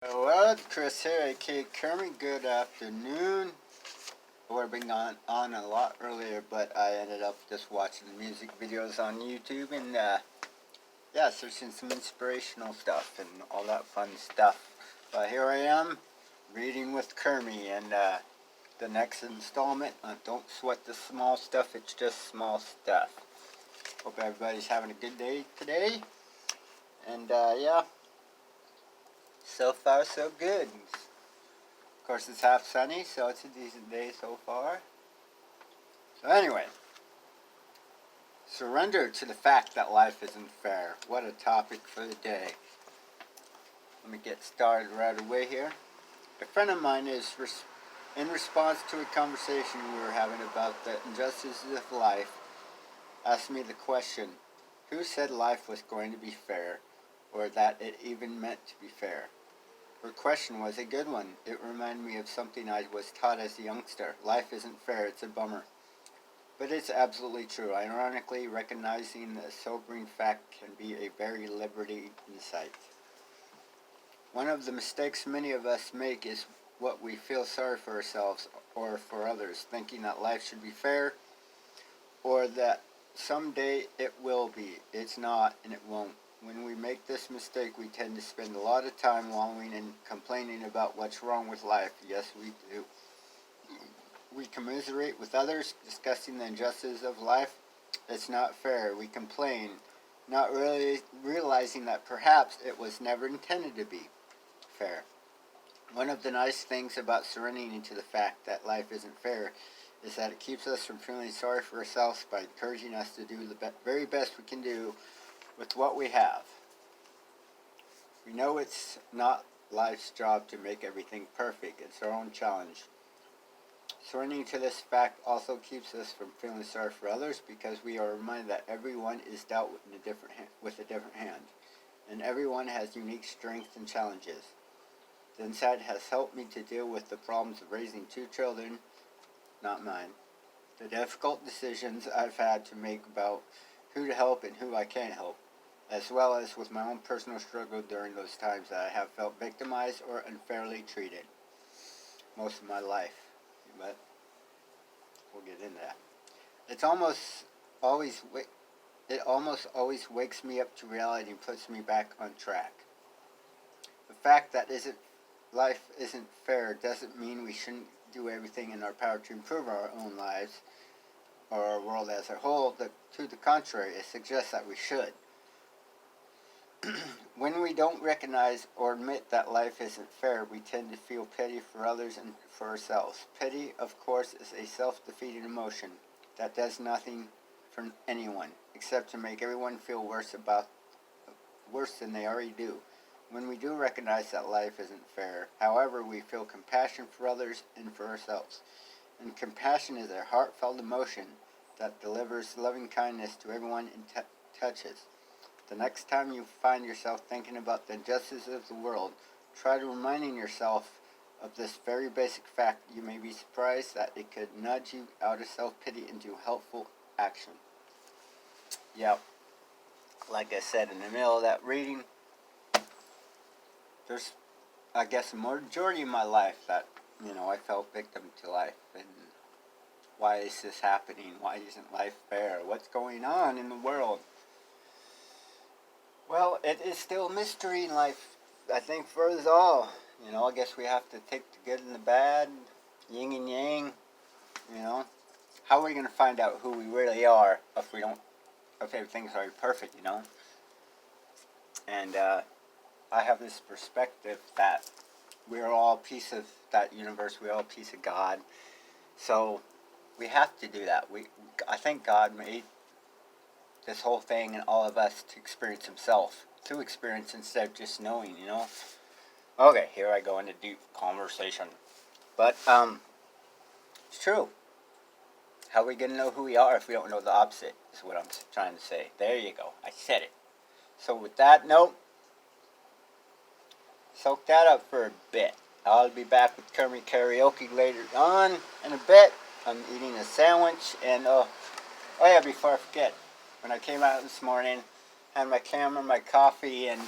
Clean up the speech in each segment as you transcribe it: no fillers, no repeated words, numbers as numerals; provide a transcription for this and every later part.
Well, Chris here, aka Kermie. Good afternoon. I would have been on a lot earlier, but I ended up just watching the music videos on YouTube and searching some inspirational stuff and all that fun stuff. But here I am, reading with Kermie, and the next installment on Don't Sweat the Small Stuff, It's Just Small Stuff. Hope everybody's having a good day today. And so far so good. Of course, it's half sunny, so it's a decent day so far. So anyway, surrender to the fact that life isn't fair. What a topic for the day. Let me get started right away here. A friend of mine is in response to a conversation we were having about the injustices of life, asked me the question, who said life was going to be fair, or that it even meant to be fair? Her question was a good one. It reminded me of something I was taught as a youngster. Life isn't fair, it's a bummer. But it's absolutely true. Ironically, recognizing the sobering fact can be a very liberating insight. One of the mistakes many of us make is what we feel sorry for ourselves or for others, thinking that life should be fair or that someday it will be. It's not, and it won't. When we make this mistake, we tend to spend a lot of time wallowing and complaining about what's wrong with life. Yes, we do. We commiserate with others, discussing the injustices of life. It's not fair. We complain, not really realizing that perhaps it was never intended to be fair. One of the nice things about surrendering to the fact that life isn't fair is that it keeps us from feeling sorry for ourselves by encouraging us to do the very best we can do with what we have. We know it's not life's job to make everything perfect. It's our own challenge. Surrendering to this fact also keeps us from feeling sorry for others because we are reminded that everyone is dealt with with a different hand, and everyone has unique strengths and challenges. The insight has helped me to deal with the problems of raising two children, not mine, the difficult decisions I've had to make about who to help and who I can't help, as well as with my own personal struggle during those times that I have felt victimized or unfairly treated most of my life. But we'll get into that. It almost always wakes me up to reality and puts me back on track. The fact that life isn't fair doesn't mean we shouldn't do everything in our power to improve our own lives or our world as a whole. To the contrary, it suggests that we should. When we don't recognize or admit that life isn't fair, we tend to feel pity for others and for ourselves. Pity, of course, is a self-defeating emotion that does nothing for anyone except to make everyone feel worse than they already do. When we do recognize that life isn't fair, however, we feel compassion for others and for ourselves. And compassion is a heartfelt emotion that delivers loving kindness to everyone it touches. The next time you find yourself thinking about the injustices of the world, try to reminding yourself of this very basic fact. You may be surprised that it could nudge you out of self-pity into helpful action. Yep, like I said in the middle of that reading, there's, I guess, a majority of my life that, I fell victim to life. And why is this happening? Why isn't life fair? What's going on in the world? Well, it is still a mystery in life, I think, for us all. I guess we have to take the good and the bad, yin and yang, How are we going to find out who we really are if everything's already perfect, And I have this perspective that we're all a piece of that universe, we're all a piece of God. So we have to do that. I think God made this whole thing and all of us to experience himself. To experience instead of just knowing, Okay, here I go into deep conversation. But, it's true. How are we going to know who we are if we don't know the opposite, is what I'm trying to say. There you go. I said it. So with that note, soak that up for a bit. I'll be back with Kermie karaoke later on in a bit. I'm eating a sandwich, and before I forget, when I came out this morning, had my camera, my coffee, and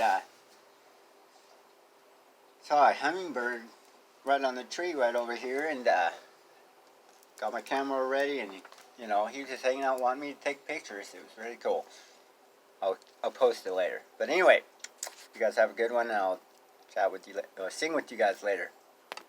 Saw a hummingbird right on the tree right over here, and got my camera ready, and you know, he was just hanging out wanting me to take pictures. It was really cool. I'll post it later. But anyway, you guys have a good one, and I'll chat with you, sing with you guys later.